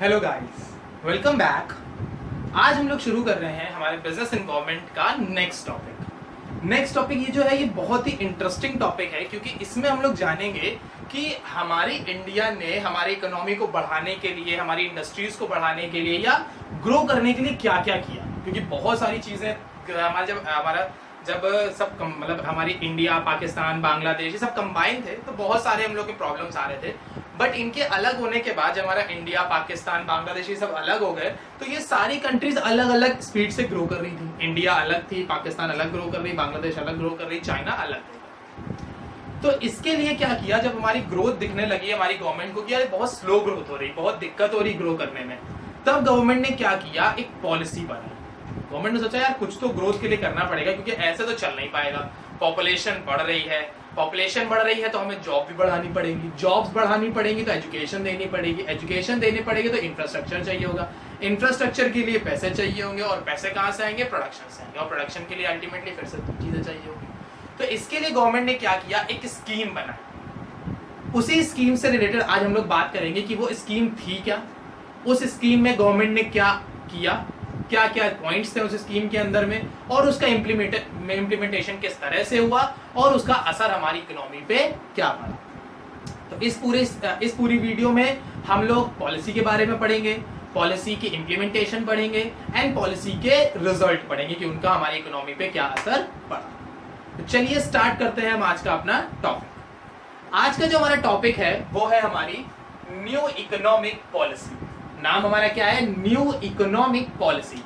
Hello guys, welcome back. आज हम लोग शुरू कर रहे हैं हमारे बिजनेस एंड गवर्नमेंट का नेक्स्ट टॉपिक ये जो है ये बहुत ही इंटरेस्टिंग टॉपिक है, क्योंकि इसमें हम लोग जानेंगे कि हमारी इंडिया ने हमारी इकोनॉमी को बढ़ाने के लिए, हमारी इंडस्ट्रीज को बढ़ाने के लिए या ग्रो करने के लिए क्या क्या किया। क्योंकि बहुत सारी चीजें जब सब मतलब हमारी इंडिया, पाकिस्तान, बांग्लादेश ये सब कंबाइन थे तो बहुत सारे हम लोग के प्रॉब्लम्स आ रहे थे। बट इनके अलग होने के बाद जब हमारा इंडिया, पाकिस्तान, बांग्लादेश ये सब अलग हो गए तो ये सारी कंट्रीज अलग अलग स्पीड से ग्रो कर रही थी। इंडिया अलग थी, पाकिस्तान अलग ग्रो कर रही, बांग्लादेश अलग ग्रो कर रही, चाइना अलग ग्रो कर रही। तो इसके लिए क्या किया, जब हमारी ग्रोथ दिखने लगी हमारी गवर्नमेंट को कि यार बहुत स्लो ग्रोथ हो रही, बहुत दिक्कत हो रही ग्रो करने में, तब गवर्नमेंट ने क्या किया, एक पॉलिसी बनाई। गवर्नमेंट ने सोचा यार कुछ तो ग्रोथ के लिए करना पड़ेगा, क्योंकि ऐसे तो चल नहीं पाएगा। पॉपुलेशन बढ़ रही है, पॉपुलेशन बढ़ रही है तो हमें जॉब भी बढ़ानी पड़ेगी, जॉब्स बढ़ानी पड़ेगी तो एजुकेशन देनी पड़ेगी, एजुकेशन देनी पड़ेगी तो इंफ्रास्ट्रक्चर चाहिए होगा, इंफ्रास्ट्रक्चर के लिए पैसे चाहिए होंगे, और पैसे कहाँ से आएंगे, प्रोडक्शन से आएंगे, और प्रोडक्शन के लिए अल्टीमेटली फिर से चीजें चाहिए होंगी। तो इसके लिए गवर्नमेंट ने क्या किया, एक स्कीम बनाई। उसी स्कीम से रिलेटेड आज हम लोग बात करेंगे कि वो स्कीम थी क्या, उस स्कीम में गवर्नमेंट ने क्या किया, क्या क्या पॉइंट्स थे उस स्कीम के अंदर में, और उसका इम्प्लीमेंटेशन किस तरह से हुआ, और उसका असर हमारी इकोनॉमी पे क्या पड़ा। तो इस पूरी वीडियो में हम लोग पॉलिसी के बारे में पढ़ेंगे, पॉलिसी की इम्प्लीमेंटेशन पढ़ेंगे, एंड पॉलिसी के रिजल्ट पढ़ेंगे कि उनका हमारी इकोनॉमी पे क्या असर पड़ा। तो चलिए स्टार्ट करते हैं हम आज का अपना टॉपिक। आज का जो हमारा टॉपिक है वो है हमारी न्यू इकोनॉमिक पॉलिसी। नाम हमारा क्या है, new economic policy.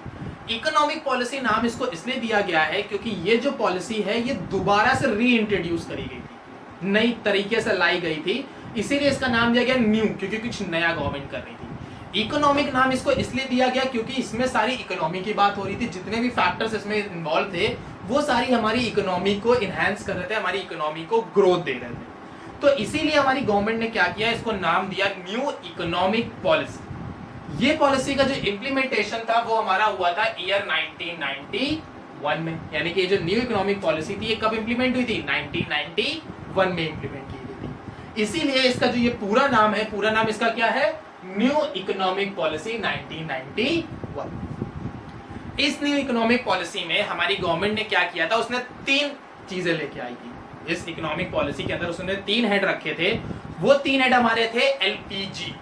Economic policy नाम इसको इसलिए दिया गया है क्योंकि ये जो पॉलिसी है ये दोबारा से री इंट्रोड्यूस करी गई थी, नई तरीके से लाई गई थी, इसीलिए इसका नाम दिया गया न्यू, क्योंकि कुछ नया गवर्नमेंट कर रही थी। इकोनॉमिक नाम इसको इसलिए दिया गया क्योंकि इसमें सारी इकोनॉमी की बात हो रही थी, जितने भी फैक्टर्स इसमें इन्वॉल्व थे वो सारी हमारी इकोनॉमी को इनहेंस कर रहे थे, हमारी इकोनॉमी को ग्रोथ दे रहे थे। तो इसीलिए हमारी गवर्नमेंट ने क्या किया, इसको नाम दिया न्यू इकोनॉमिक पॉलिसी। ये पॉलिसी का जो इम्प्लीमेंटेशन था वो हमारा हुआ था ईयर 1991 में, यानी कि जो न्यू इकोनॉमिक पॉलिसी थी ये कब इंप्लीमेंट हुई थी, 1991 में इंप्लीमेंट की गई थी। इसीलिए इसका जो ये पूरा नाम है, पूरा नाम इसका क्या है, न्यू इकोनॉमिक पॉलिसी 1991। इस न्यू इकोनॉमिक पॉलिसी में हमारी गवर्नमेंट ने क्या किया था, उसने 3 चीजें लेके आई थी। इस इकोनॉमिक पॉलिसी के अंदर उसने 3 हेड रखे थे। वो 3 हेड हमारे थे एलपीजी।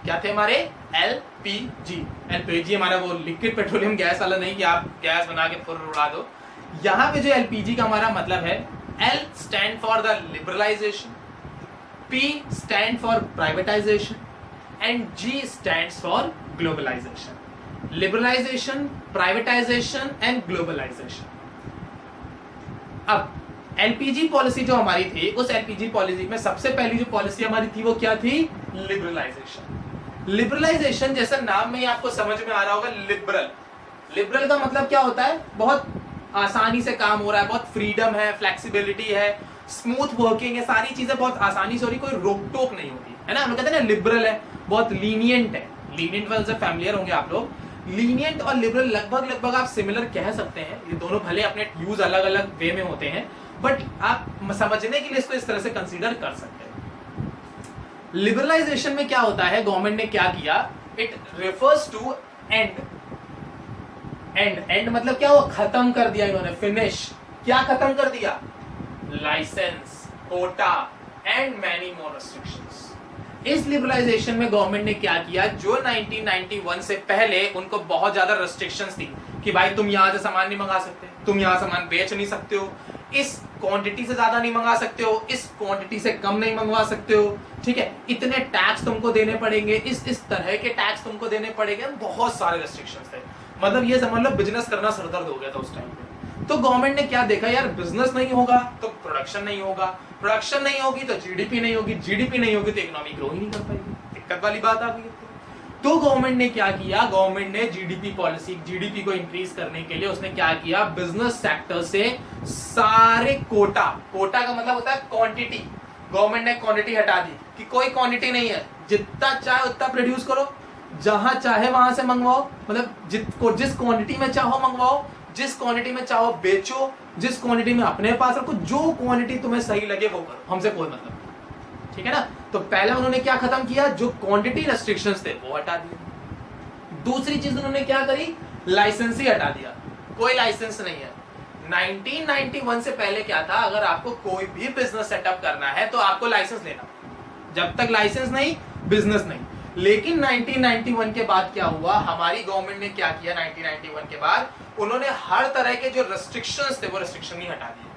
क्या थे हमारे, एलपीजी। एलपीजी हमारा वो लिक्विड पेट्रोलियम गैस वाला नहीं कि आप गैस बना के फुर उड़ा दो। यहां पे जो एलपीजी का हमारा मतलब है, L stand for the liberalisation, P stand for privatisation, and G stands for globalisation. Liberalisation, privatisation and globalisation. अब एलपीजी पॉलिसी जो हमारी थी, उस एलपीजी पॉलिसी में सबसे पहली जो पॉलिसी हमारी थी वो क्या थी, लिबरलाइजेशन। लिबरलाइजेशन जैसा नाम में ही आपको समझ में आ रहा होगा, लिबरल। लिबरल का मतलब क्या होता है, बहुत आसानी से काम हो रहा है, बहुत फ्रीडम है, फ्लेक्सिबिलिटी है, स्मूथ वर्किंग है, सारी चीजें बहुत आसानी से हो रही, कोई रोक टोक नहीं होती है ना। हम लोग कहते हैं ना लिबरल है, बहुत लीनियंट है। लीनियंट वाले से फैमिलियर होंगे आप लोग। लीनियंट और लिबरल लगभग आप सिमिलर कह सकते हैं। ये दोनों भले अपने यूज अलग अलग वे में होते हैं, बट आप समझने के लिए इसको इस तरह से कंसीडर कर सकते हैं। लिबरलाइजेशन में क्या होता है, गवर्नमेंट ने क्या किया, it refers to end. End मतलब क्या, वो खत्म कर दिया इन्होंने, फिनिश। क्या खत्म कर दिया, licence, quota and many more restrictions. इस लिबरलाइजेशन में गवर्नमेंट ने क्या किया, जो 1991 से पहले उनको बहुत ज्यादा रेस्ट्रिक्शंस थी कि भाई तुम यहां से सामान नहीं मंगा सकते, तुम यहां सामान बेच नहीं सकते हो, इस क्वांटिटी से ज्यादा नहीं मंगा सकते हो, इस क्वांटिटी से कम नहीं मंगवा सकते हो, ठीक है, इतने टैक्स तुमको देने पड़ेंगे, इस तरह के टैक्स तुमको देने पड़ेंगे, बहुत सारे रेस्ट्रिक्शंस थे। मतलब ये समझ लो बिजनेस करना सरदर्द हो गया था उस टाइम पे। तो गवर्नमेंट ने क्या देखा, यार बिजनेस नहीं होगा तो प्रोडक्शन नहीं होगा, प्रोडक्शन नहीं होगी तो जीडीपी नहीं होगी, जीडीपी नहीं होगी तो इकोनॉमी ग्रो ही नहीं कर पाएगी। दिक्कत वाली बात आ गई। तो गवर्नमेंट ने क्या किया, गवर्नमेंट ने जीडीपी पॉलिसी, जीडीपी को इंक्रीज करने के लिए उसने क्या किया, बिजनेस सेक्टर से सारे कोटा का मतलब होता है क्वांटिटी। गवर्नमेंट ने क्वांटिटी हटा दी कि कोई क्वांटिटी नहीं है, जितना चाहे उतना प्रोड्यूस करो, जहां चाहे वहां से मंगवाओ, मतलब जिस क्वांटिटी में चाहो मंगवाओ, जिस क्वांटिटी में चाहो बेचो, जिस क्वांटिटी में अपने पास रखो, जो क्वांटिटी तुम्हें सही लगे वो करो, हमसे कोई मतलब नहीं, ठीक है ना। तो पहला उन्होंने क्या खत्म किया, जो क्वांटिटी रेस्ट्रिक्शंस थे वो हटा दिए। दूसरी चीज उन्होंने क्या करी, लाइसेंस ही हटा दिया, कोई लाइसेंस नहीं है। 1991 से पहले क्या था, अगर आपको कोई भी बिजनेस सेटअप करना है तो आपको लाइसेंस लेना, जब तक लाइसेंस नहीं बिजनेस नहीं। लेकिन 1991 के बाद क्या हुआ, हमारी गवर्नमेंट ने क्या किया, 1991 के बाद उन्होंने हर तरह के जो रेस्ट्रिक्शंस थे वो रेस्ट्रिक्शन ही हटा दिए।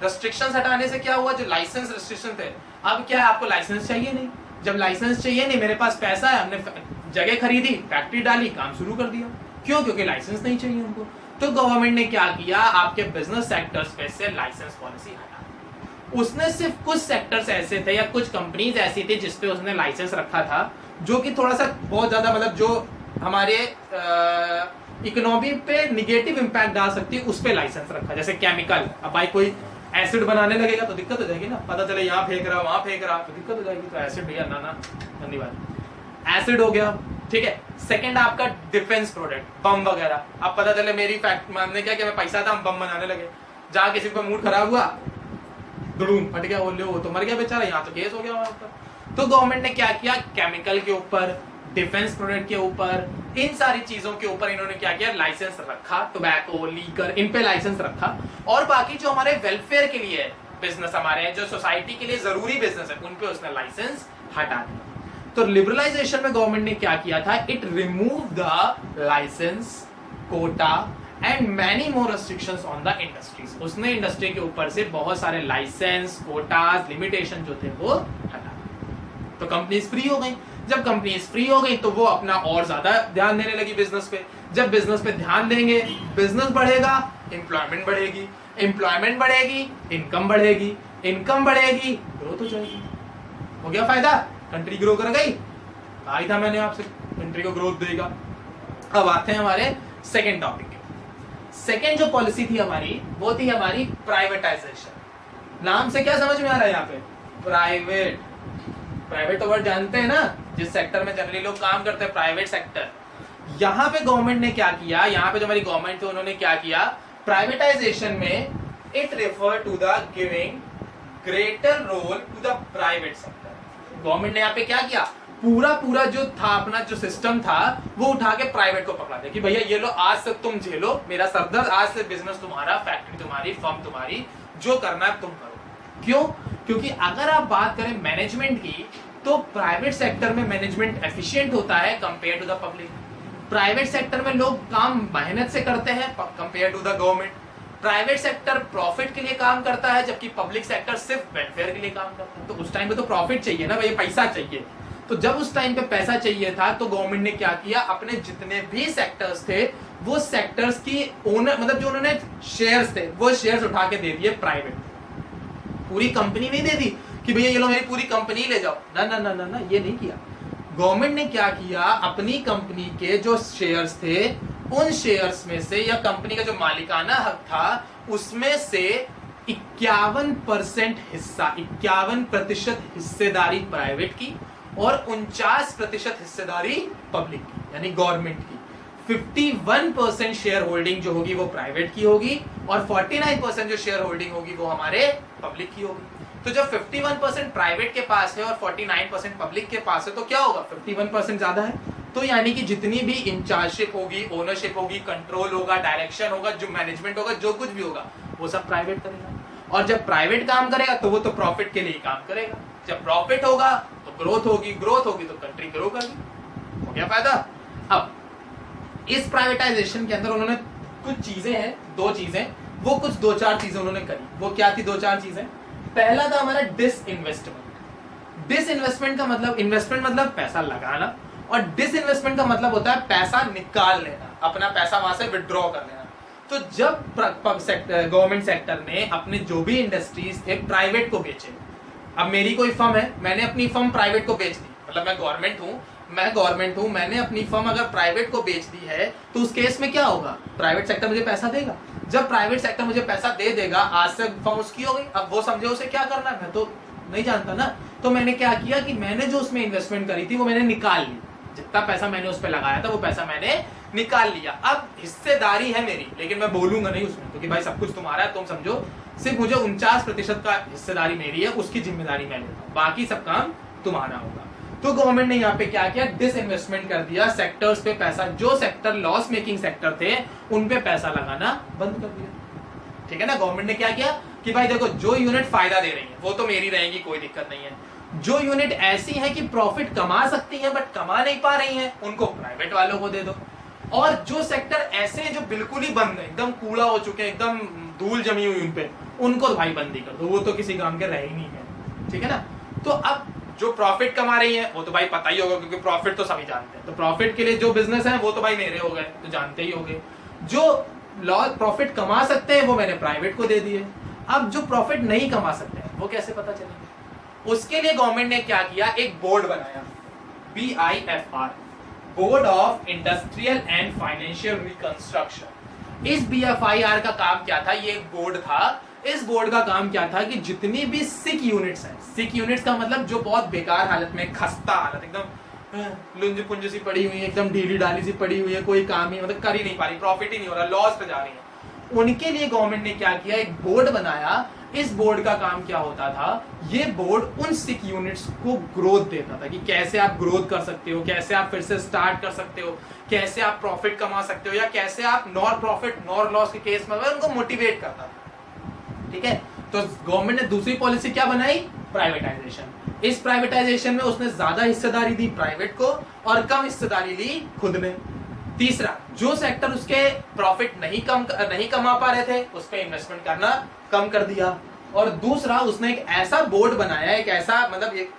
रेस्ट्रिक्शंस हटाने से क्या हुआ, जो लाइसेंस रेस्ट्रिक्शन थे, अब क्या है, आपको लाइसेंस चाहिए नहीं। जब लाइसेंस चाहिए नहीं, मेरे पास पैसा है, हमने जगह खरीदी, फैक्ट्री डाली, काम शुरू कर दिया। क्यों, क्योंकि लाइसेंस नहीं चाहिए हमको। तो गवर्नमेंट ने क्या किया, आपके बिजनेस सेक्टर्स पे से लाइसेंस पॉलिसी हटा दी। उसने सिर्फ कुछ सेक्टर्स ऐसे थे या कुछ कंपनीज ऐसी थी जिसपे उसने लाइसेंस रखा था, जो कि थोड़ा सा बहुत ज्यादा मतलब जो हमारे इकोनॉमी पे निगेटिव इंपैक्ट डाल सकती है, उस पे लाइसेंस रखा। जैसे केमिकल, अब भाई कोई एसिड बनाने लगेगा तो दिक्कत हो जाएगी ना, पता चले यहाँ फेंक रहा वहां फेंक रहा तो दिक्कत हो जाएगी। तो एसिड भैया ना धन्यवाद, एसिड हो गया, ठीक है। सेकंड आपका डिफेंस प्रोडक्ट, बम वगैरह। अब पता चले मेरी फैक्ट मानने क्या कि मैं पैसा था, हम बम बनाने लगे, जहाँ किसी का मूड खराब हुआ, दुड़ूम फट गया, बोल वो तो मर गया बेचारा, यहाँ तो केस हो गया वहां पर। तो गवर्नमेंट ने क्या किया, केमिकल के ऊपर, डिफेंस प्रोडक्ट के ऊपर, इन सारी चीजों के ऊपर इन्होंने क्या किया, लाइसेंस रखा। टोबैको, लीकर, इन पे लाइसेंस रखा। और बाकी जो हमारे वेलफेयर के लिए बिजनेस, हमारे जो सोसाइटी के लिए जरूरी बिजनेस है, उन पे उसने लाइसेंस हटा दिया। तो लिबरलाइजेशन में गवर्नमेंट ने क्या किया था, it remove the licence, quota and many more restrictions on the industries. उसने इंडस्ट्री के ऊपर से बहुत सारे लाइसेंस, कोटास, लिमिटेशन जो थे वो हटा। तो कंपनीज फ्री हो गई। जब कंपनीज फ्री हो गई तो वो अपना और ज्यादा ध्यान देने लगी बिजनेस पे। जब बिजनेस पे ध्यान देंगे, बिजनेस बढ़ेगा, एम्प्लॉयमेंट बढ़ेगी, एम्प्लॉयमेंट बढ़ेगी, इनकम बढ़ेगी, इनकम बढ़ेगी, ग्रोथ हो जाएगी। हो गया फायदा, कंट्री ग्रो कर गई। आई था मैंने आपसे, कंट्री को ग्रोथ देगा। अब आते हैं हमारे सेकेंड टॉपिक। सेकेंड जो पॉलिसी थी हमारी, वो थी हमारी प्राइवेटाइजेशन। नाम से क्या समझ में आ रहा है यहाँ पे, प्राइवेट। प्राइवेट तो वर्ड जानते हैं ना, जिस सेक्टर में जनरली लोग काम करते हैं, प्राइवेट सेक्टर। यहाँ पे गवर्नमेंट ने क्या किया, यहाँ पे जो हमारी गवर्नमेंट थी उन्होंने क्या किया, प्राइवेटाइजेशन में it refer to the giving greater role to the private sector. Government ने यहाँ पे क्या किया, पूरा जो था अपना जो सिस्टम था वो उठा के प्राइवेट को पकड़ा दे कि भैया ये लो, आज से तुम झेलो मेरा सरदर्द, आज से बिजनेस तुम्हारा, फैक्ट्री तुम्हारी, फर्म तुम्हारी, जो करना है तुम करो। क्यों, क्योंकि अगर आप बात करें मैनेजमेंट की, तो प्राइवेट सेक्टर में मैनेजमेंट एफिशिएंट होता है compare to the public. Private sector में लोग काम मेहनत से करते हैं compare to the government. Private sector profit के लिए काम करता है, जबकि पब्लिक सेक्टर सिर्फ वेलफेयर के लिए काम करता है। तो उस टाइम पे तो प्रॉफिट चाहिए ना भाई, पैसा चाहिए। तो जब उस टाइम पे पैसा चाहिए था तो गवर्नमेंट ने क्या किया, अपने जितने भी सेक्टर्स थे वो सेक्टर्स की ओनर, मतलब जो उन्होंने शेयर्स थे वो शेयर्स उठा के दे दिए प्राइवेट। पूरी कंपनी नहीं दे दी कि भैया ये लो मेरी पूरी कंपनी ले जाओ, ना ना ना ना ना, ये नहीं किया। गवर्नमेंट ने क्या किया, अपनी कंपनी के जो शेयर्स थे उन शेयर्स में से, या कंपनी का जो मालिकाना हक था उसमें से 51% हिस्सा, 51% हिस्सेदारी प्राइवेट की और 49% हिस्सेदारी पब्लिक की, यानी गवर्नमेंट की। 51% शेयर होल्डिंग जो होगी वो प्राइवेट की होगी और 49% जो शेयर होल्डिंग होगी वो हमारे पब्लिक की होगी। तो जब 51% प्राइवेट के पास है और 49% पब्लिक के पास है तो क्या होगा, 51% ज्यादा है। तो यानी कि जितनी भी इंचार्जशिप होगी, ओनरशिप होगी, कंट्रोल होगा, डायरेक्शन होगा, जो मैनेजमेंट होगा, जो कुछ भी होगा वो सब प्राइवेट करेगा। और जब प्राइवेट काम करेगा तो वो तो प्रॉफिट के लिए ही काम करेगा। जब प्रॉफिट होगा तो ग्रोथ होगी, ग्रोथ होगी तो कंट्री ग्रो करेगी। हो गया फायदा। अब इस प्राइवेटाइजेशन के अंदर उन्होंने कुछ चीजें हैं, दो चीजें, वो कुछ दो चार चीजें उन्होंने करी। वो क्या थी दो चार चीजें? पहला था हमारा डिसइन्वेस्टमेंट। डिसइन्वेस्टमेंट का मतलब, इन्वेस्टमेंट मतलब पैसा लगाना, और डिसइन्वेस्टमेंट का मतलब होता है पैसा निकाल लेना, अपना पैसा वहां से विड्रॉ कर लेना। तो जब गवर्नमेंट सेक्टर ने अपने जो भी इंडस्ट्रीज थे प्राइवेट को बेचे, अब मेरी कोई फर्म है, मैंने अपनी फर्म प्राइवेट को बेच दी, मतलब मैं गवर्नमेंट हूं, मैंने अपनी फर्म अगर प्राइवेट को बेच दी है तो उस केस में क्या होगा, प्राइवेट सेक्टर मुझे पैसा देगा। जब प्राइवेट सेक्टर मुझे पैसा दे देगा, आज से फर्म उसकी हो गई। अब वो समझे उसे क्या करना है, मैं तो नहीं जानता ना। तो मैंने क्या किया कि मैंने जो उसमें इन्वेस्टमेंट करी थी वो मैंने निकाल ली, जितना पैसा मैंने उस पर लगाया था वो पैसा मैंने निकाल लिया। अब हिस्सेदारी है मेरी, लेकिन मैं बोलूंगा नहीं उसमें, क्योंकि भाई सब कुछ तुम्हारा है, तुम समझो। सिर्फ मुझे 49% का हिस्सेदारी मेरी है, उसकी जिम्मेदारी मैं लेता हूँ, बाकी सब काम तुम्हारा होगा। तो गवर्नमेंट ने यहाँ पे क्या किया, डिसइन्वेस्टमेंट कर दिया सेक्टर्स पे पैसा, जो सेक्टर लॉस मेकिंग सेक्टर थे उन पे पैसा लगाना बंद कर दिया। ठीक है ना, गवर्नमेंट ने क्या किया कि भाई देखो जो यूनिट फायदा दे रही है वो तो मेरी रहेगी, कोई दिक्कत नहीं है। जो यूनिट ऐसी है कि प्रॉफिट कमा सकती है बट कमा नहीं पा रही है, उनको प्राइवेट वालों को दे दो। और जो सेक्टर ऐसे हैं जो बिल्कुल ही बंद है, एकदम कूड़ा हो चुके हैं, एकदम धूल जमी हुई उन पे, उनको भाई बंदी कर दो, वो तो किसी काम के रह ही नहीं है। ठीक है ना, तो अब जो प्रॉफिट कमा रही है वो तो भाई पता ही होगा, क्योंकि प्रॉफिट तो सभी जानते हैं। तो प्रॉफिट के लिए जो बिजनेस है वो तो भाई मेरे हो गए, तो जानते ही होंगे। जो लॉस प्रॉफिट कमा सकते हैं वो मैंने प्राइवेट को दे दिए। अब जो प्रॉफिट नहीं कमा सकते हैं वो कैसे पता चलेगा, उसके लिए गवर्नमेंट ने क्या किया, एक बोर्ड बनाया, BIFR, board of industrial and financial reconstruction. इस BFIR का काम क्या था, ये एक बोर्ड था। इस बोर्ड का काम क्या था कि जितनी भी सिक यूनिट्स हैं, सिक यूनिट्स का मतलब जो बहुत बेकार हालत में, खस्ता हालत, एकदम लुंज पुंज सी पड़ी हुई है, एकदम ढीली डाली सी पड़ी हुई है, कोई काम ही मतलब कर ही नहीं पा रही, प्रॉफिट ही नहीं हो रहा, लॉस पे जा रही है, उनके लिए गवर्नमेंट ने क्या किया, एक बोर्ड बनाया। इस बोर्ड का काम क्या होता था, ये बोर्ड उन सिक यूनिट्स को ग्रोथ देता था कि कैसे आप ग्रोथ कर सकते हो, कैसे आप फिर से स्टार्ट कर सकते हो, कैसे आप प्रॉफिट कमा सकते हो, या कैसे आप नॉर प्रॉफिट नॉर लॉस के केस में उनको मोटिवेट करता था। ठीक है, तो गवर्नमेंट ने दूसरी पॉलिसी क्या बनाई, प्राइवेटाइजेशन। इस प्राइवेटाइजेशन में उसने ज्यादा हिस्सेदारी दी प्राइवेट को और कम हिस्सेदारी ली खुद ने। तीसरा, जो सेक्टर उसके प्रॉफिट नहीं कमा पा रहे थे उस पर इन्वेस्टमेंट करना कम कर दिया। और दूसरा, उसने एक ऐसा बोर्ड बनाया, एक ऐसा मतलब एक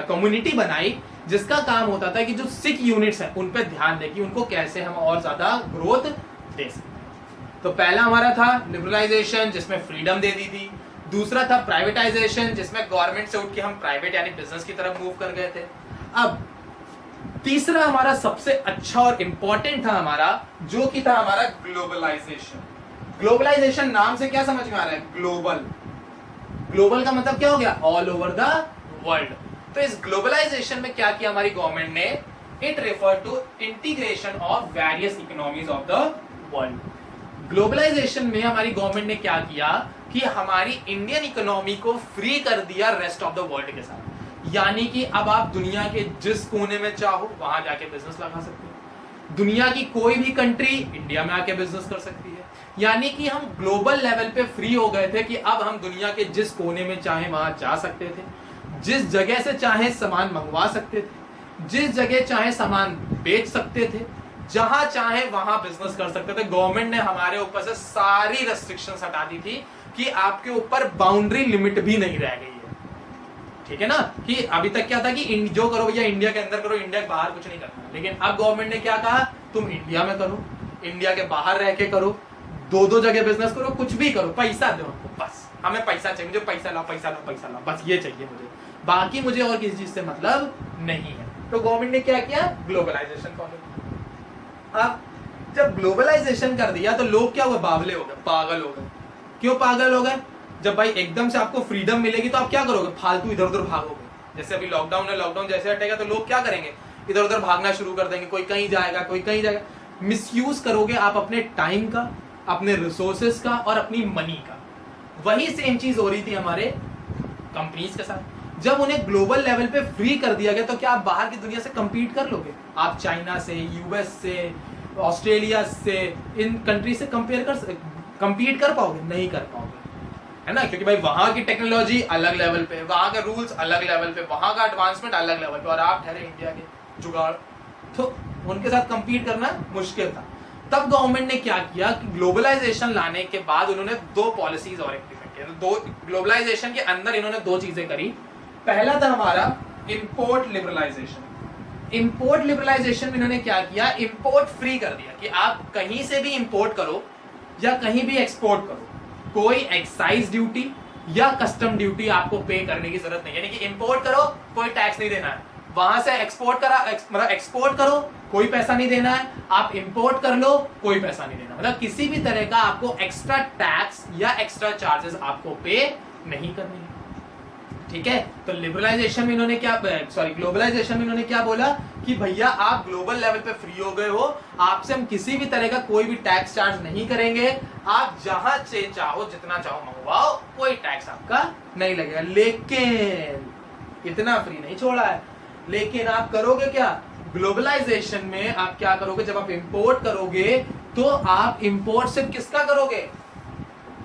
कम्युनिटी बनाई जिसका काम होता था कि जो सिक यूनिट्स हैं उन पे ध्यान दे कि उनको कैसे हम और ज्यादा ग्रोथ दे सकते हैं। तो पहला हमारा था लिबरलाइजेशन, जिसमें फ्रीडम दे दी थी। दूसरा था प्राइवेटाइजेशन, जिसमें गवर्नमेंट से उठ के हम प्राइवेट यानी बिजनेस की तरफ मूव कर गए थे। अब तीसरा हमारा सबसे अच्छा और इंपॉर्टेंट था हमारा, जो कि था हमारा ग्लोबलाइजेशन। ग्लोबलाइजेशन नाम से क्या समझ में आ रहा है, ग्लोबल। ग्लोबल का मतलब क्या हो गया, ऑल ओवर द वर्ल्ड। तो इस ग्लोबलाइजेशन में क्या किया हमारी गवर्नमेंट ने, it refer to integration of various economies of the world. Globalisation में हमारी गवर्नमेंट ने क्या किया कि हमारी इंडियन इकोनॉमी को फ्री कर दिया रेस्ट ऑफ द वर्ल्ड के साथ। यानी कि अब आप दुनिया के जिस कोने में चाहो वहां जाके बिजनेस लगा सकते हो। दुनिया की कोई भी कंट्री इंडिया में आके बिजनेस कर सकती है। यानी कि हम ग्लोबल लेवल पे फ्री हो गए थे कि अब हम दुनिया के जिस कोने में चाहे वहां जा सकते थे, जिस जगह से चाहे सामान मंगवा सकते थे, जिस जगह चाहे सामान बेच सकते थे, जहां चाहे वहां बिजनेस कर सकते थे। गवर्नमेंट ने हमारे ऊपर से सारी रेस्ट्रिक्शंस हटा दी थी कि आपके ऊपर बाउंड्री लिमिट भी नहीं रह गई है। ठीक है ना, कि अभी तक क्या था कि जो करो भैया इंडिया के अंदर करो, इंडिया के बाहर कुछ नहीं करना। लेकिन अब गवर्नमेंट ने क्या कहा, तुम इंडिया में करो, इंडिया के बाहर रह के करो, दो जगह बिजनेस करो, कुछ भी करो, पैसा दो हमको, बस हमें पैसा चाहिए, मुझे पैसा लाओ पैसा लाओ पैसा लाओ, बस ये चाहिए मुझे, बाकी मुझे और किसी चीज से मतलब नहीं है। तो गवर्नमेंट ने क्या किया, ग्लोबलाइजेशन फॉलो किया। अब जब ग्लोबलाइजेशन कर दिया तो लोग क्या हुए, बावले हो गए, पागल हो गए। क्यों पागल हो गए, जब भाई एकदम से आपको फ्रीडम मिलेगी तो आप क्या करोगे, फालतू इधर उधर भागोगे। जैसे अभी लॉकडाउन है, लॉकडाउन जैसे हटेगा तो लोग क्या करेंगे, इधर उधर भागना शुरू कर देंगे, कोई कहीं जाएगा कोई कहीं जाएगा। मिसयूज करोगे आप अपने टाइम का, अपने रिसोर्सेस का और अपनी मनी का। वही सेम चीज हो रही थी हमारे कंपनीज के साथ। जब उन्हें ग्लोबल लेवल पे फ्री कर दिया गया तो क्या आप बाहर की दुनिया से कंपीट कर लोगे, आप चाइना से, यूएस से, ऑस्ट्रेलिया से, इन कंट्री से कंपीट कर पाओगे, नहीं कर पाओगे, है ना, क्योंकि भाई वहां की टेक्नोलॉजी अलग लेवल पे, वहां के रूल्स अलग लेवल पे, वहां का एडवांसमेंट अलग लेवल पे, और आप ठहरे इंडिया के जुगाड़, तो उनके साथ कंपीट करना मुश्किल था। तब गवर्नमेंट ने क्या किया कि ग्लोबलाइजेशन लाने के बाद उन्होंने दो पॉलिसीज और इम्प्लीमेंट किया। दो ग्लोबलाइजेशन के अंदर इन्होंने दो चीजें करी। पहला था हमारा इंपोर्ट लिबरलाइजेशन। इंपोर्ट लिबरलाइजेशन में इन्होंने क्या किया, इंपोर्ट फ्री कर दिया कि आप कहीं से भी इंपोर्ट करो या कहीं भी एक्सपोर्ट करो, कोई एक्साइज ड्यूटी या कस्टम ड्यूटी आपको पे करने की जरूरत नहीं है। यानी कि इंपोर्ट करो कोई टैक्स नहीं देना है, वहां से एक्सपोर्ट मतलब एक्सपोर्ट करो कोई पैसा नहीं देना है, आप इंपोर्ट कर लो कोई पैसा नहीं देना, मतलब किसी भी तरह का आपको एक्स्ट्रा टैक्स या एक्स्ट्रा चार्जेस आपको पे नहीं करने हैं। ठीक है, तो लिबरलाइजेशन में इन्होंने क्या, सॉरी ग्लोबलाइजेशन में इन्होंने क्या बोला कि भैया आप ग्लोबल लेवल पे फ्री हो गए हो, आपसे हम किसी भी तरह का कोई भी टैक्स चार्ज नहीं करेंगे, आप जहां से चाहो जितना चाहो मंगवाओ, कोई टैक्स आपका नहीं लगेगा। लेकिन इतना फ्री नहीं छोड़ा है। लेकिन आप करोगे क्या, ग्लोबलाइजेशन में आप क्या करोगे, जब आप इंपोर्ट करोगे तो आप इंपोर्ट सिर्फ किसका करोगे,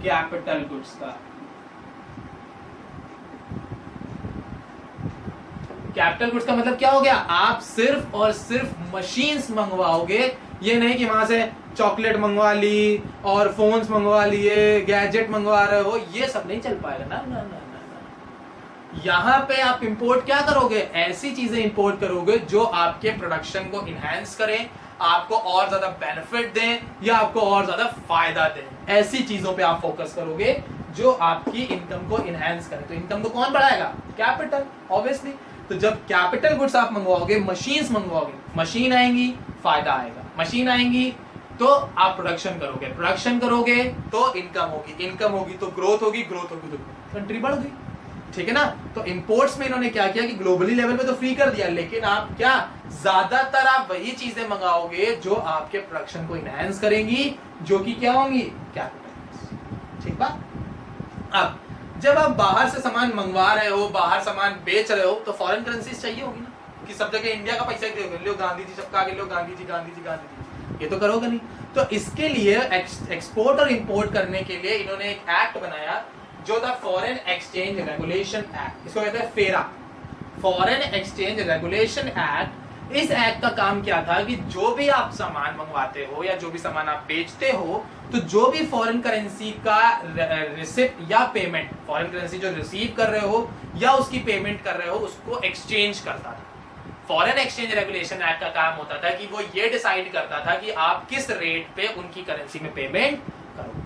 कैपिटल गुड्स का। कैपिटल गुड्स का मतलब क्या हो गया, आप सिर्फ और सिर्फ मशीन्स मंगवाओगे। ये नहीं कि वहां से चॉकलेट मंगवा ली और फोन्स मंगवा लिए, गैजेट मंगवा रहे हो, ये सब नहीं चल पाएगा ना ना ना ना, ना। यहां पे आप इंपोर्ट क्या करोगे, ऐसी चीजें इंपोर्ट करोगे जो आपके प्रोडक्शन को इनहैंस करें, आपको और ज्यादा बेनिफिट दें या आपको और ज्यादा फायदा दें। ऐसी चीजों पे आप फोकस करोगे जो आपकी इनकम को इनहैंस करें। तो इनकम को कौन बढ़ाएगा, कैपिटल, ऑब्वियसली। तो जब कैपिटल गुड्स आप मंगवाओगे, मशीन्स मंगवाओगे, मशीन आएंगी फायदा आएगा, मशीन आएंगी तो आप प्रोडक्शन करोगे, प्रोडक्शन करोगे तो इनकम होगी, इनकम होगी तो ग्रोथ होगी, ग्रोथ होगी तो कंट्री बढ़ गई, ठीक है ना। तो इंपोर्ट्स में इन्होंने क्या किया कि ग्लोबली लेवल पे तो फ्री कर दिया, लेकिन आप क्या, ज्यादातर आप वही चीजें मंगाओगे जो आपके प्रोडक्शन को इनहैंस करेंगी, जो कि क्या होंगी, कैपिटल, ठीक बात। अब जब आप बाहर से सामान मंगवा रहे हो, बाहर सामान बेच रहे हो, तो फॉरेन करेंसी चाहिए होगी ना, कि सब जगह इंडिया का पैसा ही दोगे, लो गांधी जी सबका आगे, लो गांधी जी गांधी जी गांधी जी, ये तो करोगे नहीं। तो इसके लिए एक्सपोर्ट और इंपोर्ट करने के लिए इन्होंने एक एक्ट बनाया जो था फॉरेन एक्सचेंज रेगुलेशन एक्ट, इसको कहते हैं फेरा, फॉरेन एक्सचेंज रेगुलेशन एक्ट। इस एक्ट का काम क्या था कि जो भी आप सामान मंगवाते हो या जो भी सामान आप बेचते हो, तो जो भी फॉरेन करेंसी का रिसिप्ट या पेमेंट, फॉरेन करेंसी जो रिसीव कर रहे हो या उसकी पेमेंट कर रहे हो, उसको एक्सचेंज करता था। फॉरेन एक्सचेंज रेगुलेशन एक्ट का काम होता था कि वो ये डिसाइड करता था कि आप किस रेट पे उनकी करेंसी में पेमेंट करोगे।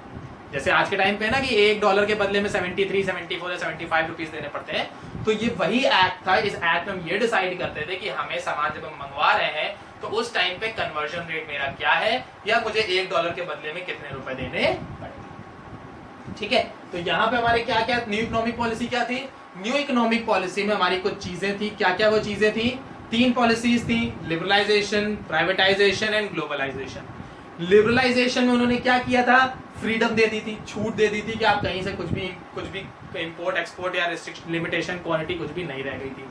जैसे आज के टाइम पे ना कि $1 के बदले में 73, 74 या 75 रुपीस देने पड़ते हैं, तो ये वही एक्ट था। इस एक्ट में हम ये डिसाइड करते थे कि हमें सामान जब हम मंगवा रहे हैं तो उस टाइम पे कन्वर्जन रेट मेरा क्या है, या मुझे $1 के बदले में कितने रुपए देने पड़ेंगे, ठीक है। तो यहाँ पे हमारे क्या क्या न्यू इकोनॉमिक पॉलिसी क्या थी, न्यू इकोनॉमिक पॉलिसी में हमारी कुछ चीजें थी, क्या क्या वो चीजें थी, 3 पॉलिसीज थी, liberalisation, privatisation and globalisation. Liberalisation में उन्होंने क्या किया था, फ्रीडम दे दी थी, छूट दे दी थी कि आप कहीं से कुछ भी इंपोर्ट एक्सपोर्ट या रिस्ट्रिक्शन, लिमिटेशन, क्वांटिटी कुछ भी नहीं रह गई थी।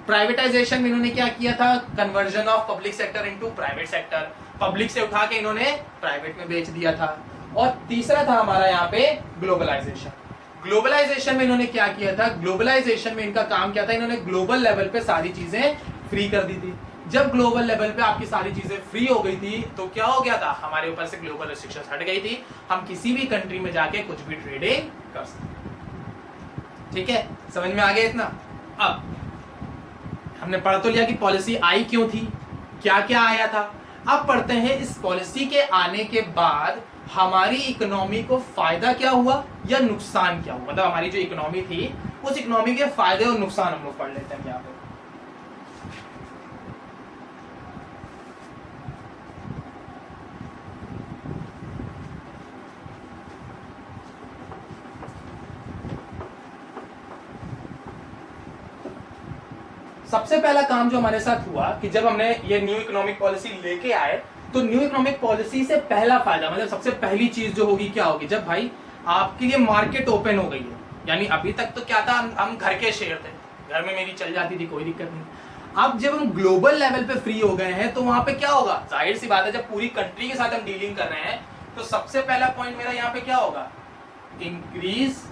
प्राइवेटाइजेशन में इन्होंने क्या किया था, conversion of public sector into private sector, public से उठा के इन्होंने प्राइवेट में बेच दिया था। और तीसरा था हमारा यहाँ पे ग्लोबलाइजेशन। ग्लोबलाइजेशन में इन्होंने क्या किया था, ग्लोबलाइजेशन में इनका काम क्या था, इन्होंने ग्लोबल लेवल पे सारी चीजें फ्री कर दी थी। जब ग्लोबल लेवल पे आपकी सारी चीजें फ्री हो गई थी तो क्या हो गया था, हमारे ऊपर से ग्लोबल रिस्ट्रिक्शंस हट गई थी, हम किसी भी कंट्री में जाके कुछ भी ट्रेडिंग कर सकते, ठीक है। समझ में आ गया इतना। अब हमने पढ़ तो लिया कि पॉलिसी आई क्यों थी, क्या क्या आया था। अब पढ़ते हैं इस पॉलिसी के आने के बाद हमारी इकोनॉमी को फायदा क्या हुआ या नुकसान क्या हुआ, मतलब हमारी जो इकोनॉमी थी उस इकोनॉमी के फायदे और नुकसान हम लोग पढ़ लेते हैं यहाँ पे। सबसे पहला काम जो हमारे साथ हुआ कि जब हमने ये न्यू इकोनॉमिक पॉलिसी लेके आए, तो न्यू इकोनॉमिक पॉलिसी से पहला फायदा, मतलब सबसे पहली चीज जो होगी क्या होगी, जब भाई आपके लिए मार्केट ओपन हो गई है। यानी अभी तक तो क्या था, हम घर के शेयर थे, घर में मेरी चल जाती थी, कोई दिक्कत नहीं। अब जब हम ग्लोबल लेवल पे फ्री हो गए हैं तो वहां पे क्या होगा, जाहिर सी बात है जब पूरी कंट्री के साथ हम डीलिंग कर रहे हैं तो सबसे पहला पॉइंट मेरा यहाँ पे क्या होगा, इंक्रीज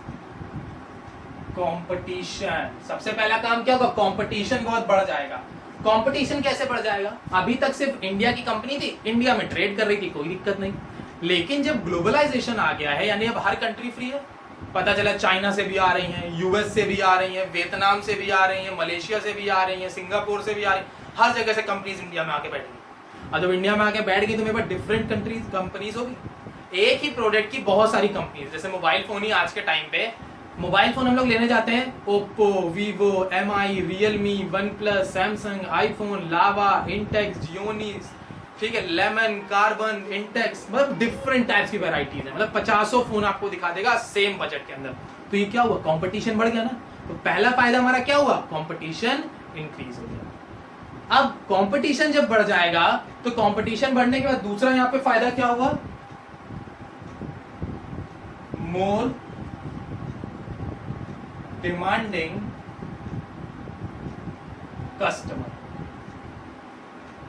कंपटीशन। सबसे पहला काम क्या होगा, कंपटीशन बहुत बढ़ जाएगा। कंपटीशन कैसे बढ़ जाएगा, अभी तक सिर्फ इंडिया की कंपनी थी, इंडिया में ट्रेड कर रही थी, कोई दिक्कत नहीं। लेकिन जब ग्लोबलाइजेशन आ गया है, यानी अब हर कंट्री फ्री है, पता चला चाइना से भी आ रही हैं, यूएस से भी आ रही हैं, वियतनाम से भी आ रही हैं, मलेशिया से भी आ रही हैं, सिंगापुर से भी आ रही, हर जगह से कंपनीज इंडिया में आके बैठेगी। और जब इंडिया में आके बैठ गई तो मेरे पास डिफरेंट कंपनीज होगी, एक ही प्रोडक्ट की बहुत सारी कंपनीज। जैसे मोबाइल फोन ही आज के टाइम पे, मोबाइल फोन हम लोग लेने जाते हैं, Oppo, Vivo, MI, Realme, OnePlus, Samsung, iPhone, Lava, Intex, Gionee, ठीक है, लेमन, कार्बन, इंटेक्स, मतलब डिफरेंट टाइप्स की वैरायटीज है, मतलब 50 फोन आपको दिखा देगा सेम बजट के अंदर। तो ये क्या हुआ, कंपटीशन बढ़ गया ना। तो पहला फायदा हमारा क्या हुआ, कंपटीशन इंक्रीज हो गया। अब कंपटीशन जब बढ़ जाएगा तो कंपटीशन बढ़ने के बाद दूसरा यहाँ पे फायदा क्या हुआ, मोर demanding कस्टमर।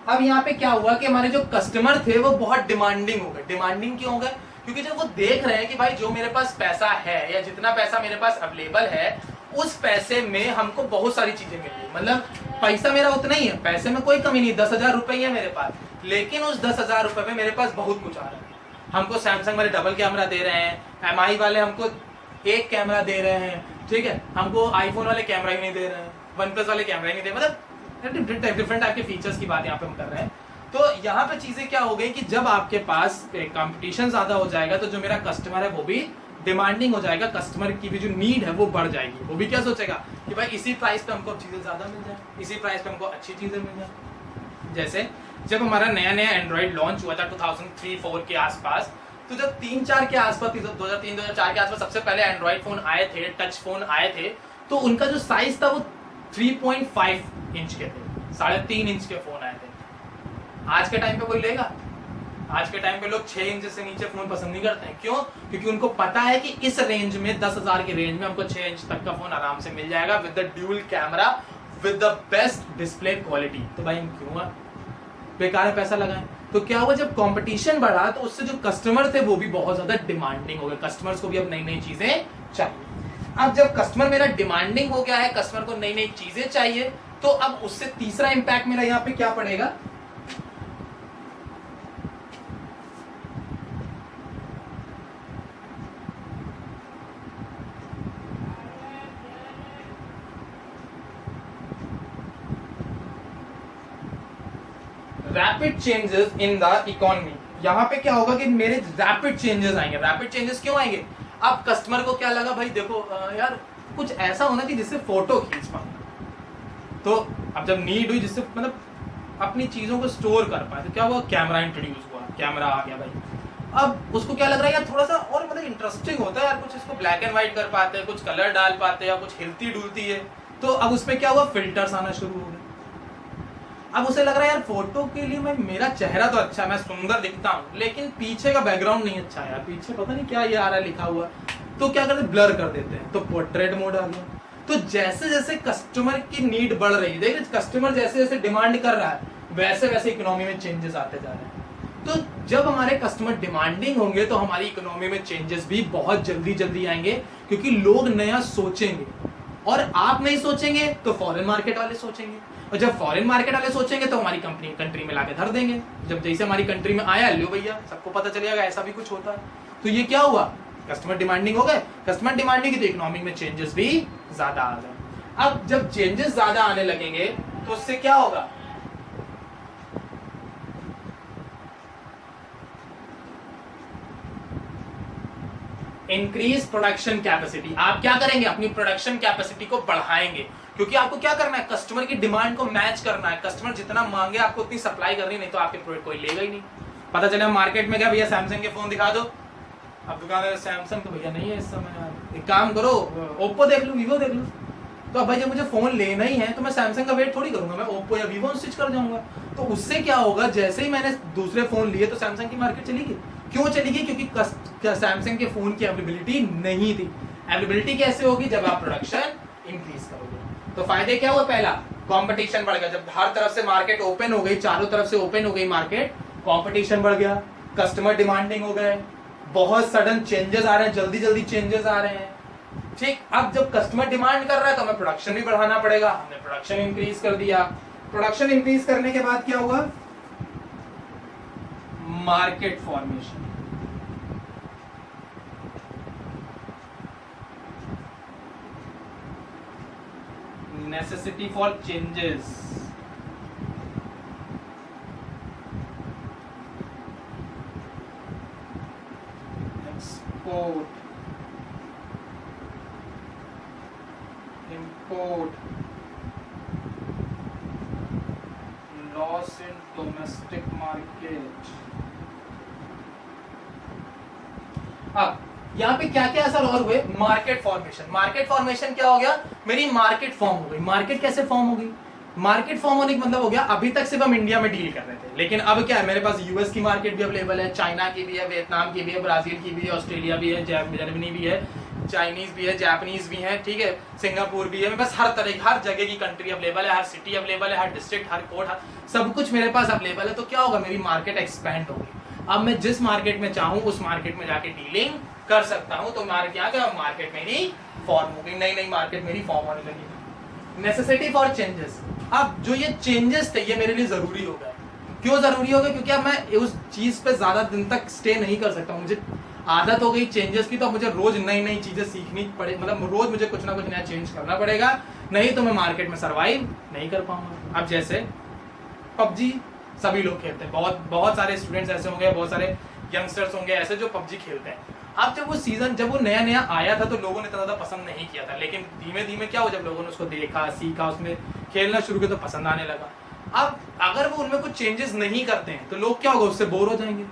अब यहाँ पे क्या हुआ कि हमारे जो कस्टमर थे वो बहुत डिमांडिंग हो गए। डिमांडिंग क्यों हो गए? क्योंकि जब वो देख रहे हैं कि भाई जो मेरे पास पैसा है या जितना पैसा मेरे पास अवेलेबल है उस पैसे में हमको बहुत सारी चीजें मिल रही, मतलब पैसा मेरा उतना ही है, पैसे में कोई कमी नहीं, 10,000 रुपए ही है मेरे पास, लेकिन उस 10,000 रुपए में मेरे पास बहुत कुछ आ रहा है। हमको सैमसंग वाले डबल कैमरा दे रहे हैं, MI वाले हमको एक कैमरा दे रहे हैं, ठीक है, हमको आईफोन वाले कैमरा ही नहीं दे रहे हैं, OnePlus वाले कैमरा ही नहीं दे, मतलब डिफरेंट टाइप के फीचर्स की बात यहाँ पे हम कर रहे हैं। तो यहाँ पे चीजें क्या हो गई कि जब आपके पास कंपटीशन ज्यादा हो जाएगा तो जो मेरा कस्टमर है वो भी डिमांडिंग हो जाएगा, कस्टमर की भी जो नीड है वो बढ़ जाएगी। वो भी क्या सोचेगा कि भाई इसी प्राइस पे हमको चीजें ज्यादा मिल जाए, इसी प्राइस पे हमको अच्छी चीजें मिल जाए। जैसे जब हमारा नया नया एंड्रॉइड लॉन्च हुआ था 2003-04 के आसपास, तो जब 3-4 के आसपास 2003-2004 के आसपास सबसे पहले एंड्रॉइड फोन आए थे, टच फोन आए थे, तो उनका जो साइज था वो 3.5 इंच के थे, 3.5 इंच के फोन आए थे। आज के टाइम पे कोई लेगा? आज के टाइम पे लोग 6 इंच से नीचे फोन पसंद नहीं करते हैं। क्यों? क्योंकि उनको पता है कि इस रेंज में 10,000 की रेंज में हमको 6 इंच तक का फोन आराम से मिल जाएगा with the dual camera with the best display quality. तो भाई हम क्यों बेकार में पैसा लगाएं? तो क्या हुआ, जब कंपटीशन बढ़ा तो उससे जो कस्टमर थे वो भी बहुत ज्यादा डिमांडिंग हो गए। कस्टमर्स को भी अब नई नई चीजें चाहिए। अब जब कस्टमर मेरा डिमांडिंग हो गया है, कस्टमर को नई नई चीजें चाहिए, तो अब उससे तीसरा इंपैक्ट मेरा यहाँ पे क्या पड़ेगा? Rapid changes in the economy. यहाँ पे क्या होगा कि मेरे रैपिड चेंजेस आएंगे। रैपिड चेंजेस क्यों आएंगे? अब कस्टमर को क्या लगा, भाई देखो यार कुछ ऐसा होना चाहिए जिससे फोटो खींच पाए। तो अब जब नीड हुई जिससे मतलब अपनी चीजों को स्टोर कर पाए, तो क्या हुआ, कैमरा इंट्रोड्यूस हुआ, कैमरा आ गया भाई। अब उसको क्या लग रहा है यार थोड़ा सा और मतलब इंटरेस्टिंग होता है यार, कुछ इसको ब्लैक एंड व्हाइट कर पाते हैं, कुछ कलर डाल पाते हैं या कुछ हिलती डुलती है। तो अब उसमें क्या हुआ, फिल्टर्स आना शुरू हो गए। अब उसे लग रहा है यार फोटो के लिए मैं, मेरा चेहरा तो अच्छा, मैं सुंदर दिखता हूँ, लेकिन पीछे का बैकग्राउंड नहीं अच्छा है, पीछे पता नहीं क्या ये आ रहा है लिखा हुआ। तो क्या करते हैं, ब्लर कर देते हैं, तो पोर्ट्रेट मोड आ गया। तो जैसे जैसे कस्टमर की नीड बढ़ रही है, देखिए कस्टमर जैसे जैसे डिमांड कर रहा है वैसे वैसे इकोनॉमी में चेंजेस आते जा रहे हैं। तो जब हमारे कस्टमर डिमांडिंग होंगे तो हमारी इकोनॉमी में चेंजेस भी बहुत जल्दी जल्दी आएंगे, क्योंकि लोग नया सोचेंगे। और आप नहीं सोचेंगे तो फॉरेन मार्केट वाले सोचेंगे, और जब फॉरेन मार्केट वाले सोचेंगे तो हमारी कंट्री में लाके धर देंगे। जब जैसे हमारी कंट्री में आया, लो भैया सबको पता चलेगा ऐसा भी कुछ होता है। तो ये क्या हुआ, कस्टमर डिमांडिंग हो गए। कस्टमर डिमांडिंग की तो इकोनॉमिक में चेंजेस भी ज्यादा आ गए। अब जब चेंजेस ज्यादा आने लगेंगे तो उससे क्या होगा, इंक्रीज प्रोडक्शन कैपेसिटी। आप क्या करेंगे, अपनी प्रोडक्शन कैपेसिटी को बढ़ाएंगे, क्योंकि आपको क्या करना है, कस्टमर की डिमांड को मैच करना है। कस्टमर जितना मांगे आपको उतनी सप्लाई करनी, नहीं तो आपके प्रोडक्ट कोई लेगा ही नहीं। पता चले मार्केट में क्या, भैया सैमसंग के फोन दिखा दो, अब दुकान सैमसंग तो भैया नहीं है इस समय यार, एक काम करो ओप्पो देख लो, वीवो देख लो। तो अब भाई जब मुझे फोन लेना ही है तो मैं सैमसंग का वेट थोड़ी करूंगा, मैं ओप्पो या वीवो स्विच कर जाऊंगा। तो उससे क्या होगा, जैसे ही मैंने दूसरे फोन लिए तो सैमसंग की मार्केट चलेगी। क्यों चलेगी, क्योंकि सैमसंग के फोन की अवेलेबिलिटी नहीं थी। अवेलेबिलिटी कैसे होगी, जब आप प्रोडक्शन इंक्रीज करोगे। तो फायदे क्या हुआ, पहला कंपटीशन बढ़ गया। जब हर तरफ से मार्केट ओपन हो गई, चारों तरफ से ओपन हो गई मार्केट, कंपटीशन बढ़ गया, कस्टमर डिमांडिंग हो गए, बहुत सडन चेंजेस आ रहे हैं, जल्दी जल्दी चेंजेस आ रहे हैं। ठीक, अब जब कस्टमर डिमांड कर रहा है तो हमें प्रोडक्शन भी बढ़ाना पड़ेगा। हमने प्रोडक्शन इंक्रीज कर दिया। प्रोडक्शन इंक्रीज करने के बाद क्या हुआ, market formation. Necessity for changes, export, import, loss in domestic market। अब यहाँ पे क्या क्या असर और हुए, मार्केट फॉर्मेशन। मार्केट फॉर्मेशन क्या हो गया, मेरी मार्केट फॉर्म हो गई। मार्केट कैसे फॉर्म हो गई, मार्केट फॉर्म होने का मतलब हो गया, अभी तक सिर्फ हम इंडिया में डील कर रहे थे, लेकिन अब क्या है, मेरे पास यूएस की मार्केट भी अवेलेबल है, चाइना की भी है, वियतनाम की भी है, ब्राजील की भी है, ऑस्ट्रेलिया भी है, जर्मनी भी है, चाइनीज भी है, जापानीज भी है, ठीक है, सिंगापुर भी है, मेरे पास हर तरह की, हर जगह की कंट्री अवेलेबल है, हर सिटी अवेलेबल है, हर डिस्ट्रिक्ट, हर कोड, सब कुछ मेरे पास अवेलेबल है। तो क्या होगा, मेरी मार्केट एक्सपेंड होगी। अब मैं जिस मार्केट में चाहूँ उस मार्केट में जाके डीलिंग कर सकता हूँ। तो मार्केट मेरी फॉर्म हो गई, नई नई मार्केट मेरी फॉर्म होने लगी। नेसेसिटी फॉर चेंजेस, अब जो ये चेंजेस थे ये मेरे लिए जरूरी हो गए। क्यों जरूरी हो गए? क्योंकि अब मैं उस चीज पे ज्यादा दिन तक स्टे नहीं कर सकता, मुझे आदत हो गई चेंजेस की। तो मुझे रोज नई नई चीजें सीखनी पड़े, मतलब रोज मुझे कुछ ना कुछ नया चेंज करना पड़ेगा, नहीं तो मैं मार्केट में सर्वाइव नहीं कर पाऊंगा। अब जैसे पबजी सभी लोग खेलते हैं, बहुत सारे स्टूडेंट्स ऐसे होंगे, बहुत सारे यंगस्टर्स होंगे ऐसे जो पबजी खेलते हैं। अब जब वो नया नया आया था तो लोगों ने इतना ज्यादा पसंद नहीं किया था, लेकिन धीमे धीमे क्या हो, जब लोगों ने उसको देखा, सीखा, उसमें खेलना शुरू किया तो पसंद आने लगा। अब अगर वो उनमें कुछ चेंजेस नहीं करते हैं तो लोग क्या होगा, उससे बोर हो जाएंगे,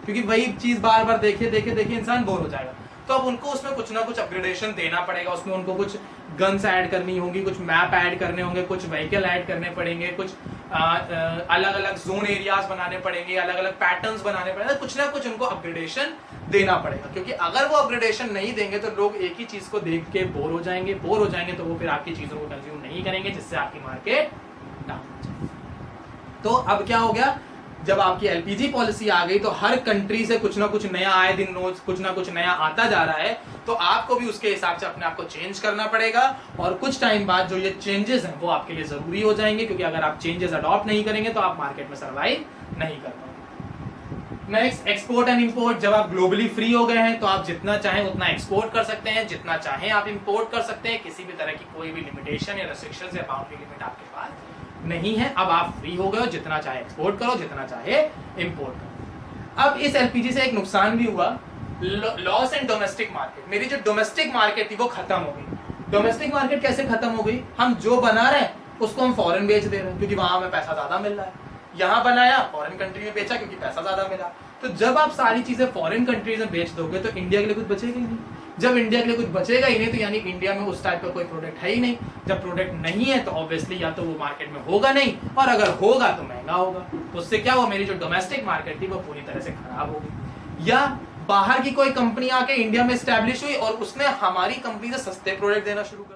क्योंकि वही चीज बार बार देखे इंसान बोर हो जाएगा। तो अब उनको उसमें कुछ ना कुछ अपग्रेडेशन देना पड़ेगा, उसमें उनको कुछ गन्स ऐड करनी होंगी, कुछ मैप ऐड करने होंगे, कुछ व्हीकल ऐड करने पड़ेंगे, कुछ अलग अलग जोन एरियाज बनाने पड़ेंगे, अलग अलग पैटर्न्स बनाने पड़ेंगे, कुछ ना कुछ उनको अपग्रेडेशन देना पड़ेगा। क्योंकि अगर वो अपग्रेडेशन नहीं देंगे तो लोग एक ही चीज को देख के बोर हो जाएंगे तो वो फिर आपकी चीजों को कंज्यूम नहीं करेंगे, जिससे आपकी मार्केट डाउन हो जाएगी। तो अब क्या हो गया, जब आपकी एलपीजी पॉलिसी आ गई तो हर कंट्री से कुछ ना कुछ नया, आए दिन रोज कुछ ना कुछ नया आता जा रहा है, तो आपको भी उसके हिसाब से अपने आप को चेंज करना पड़ेगा। और कुछ टाइम बाद जो ये चेंजेस हैं वो आपके लिए जरूरी हो जाएंगे, क्योंकि अगर आप चेंजेस अडॉप्ट नहीं करेंगे तो आप मार्केट में सर्वाइव नहीं कर पाएंगे। Next, export and import. जब आप ग्लोबली फ्री हो गए हैं तो आप जितना चाहें उतना एक्सपोर्ट कर सकते हैं, जितना चाहें आप इंपोर्ट कर सकते हैं, किसी भी तरह की कोई भी लिमिटेशन या रेस्ट्रिक्शंस या बाउंड्री लिमिट आपके पास नहीं है। अब आप फ्री हो गए हो, जितना चाहे एक्सपोर्ट करो, जितना चाहे इंपोर्ट करो। अब इस एलपीजी से एक नुकसान भी हुआ, लॉस इन डोमेस्टिक मार्केट। मेरी जो डोमेस्टिक मार्केट थी वो खत्म हो गई। डोमेस्टिक मार्केट कैसे खत्म हो गई? हम जो बना रहे हैं उसको हम फॉरेन बेच दे रहे हैं, क्योंकि वहां हमें पैसा ज्यादा मिल रहा है। यहाँ बनाया फॉरेन कंट्री में बेचा क्योंकि पैसा ज्यादा मिला। तो जब आप सारी चीजें फॉरेन कंट्रीज में बेच दोगे तो इंडिया के लिए कुछ बचेगा ही नहीं। जब इंडिया के लिए कुछ बचेगा ही नहीं तो यानी इंडिया में उस टाइप का कोई प्रोडक्ट है ही नहीं। जब प्रोडक्ट नहीं है तो ऑब्वियसली या तो वो मार्केट में होगा नहीं, और अगर होगा तो महंगा होगा। तो उससे क्या हुआ, मेरी जो डोमेस्टिक मार्केट थी वो पूरी तरह से खराब हो गई। या बाहर की कोई कंपनी आके इंडिया में स्टैब्लिश हुई और उसने हमारी कंपनी से सस्ते प्रोडक्ट देना शुरू कर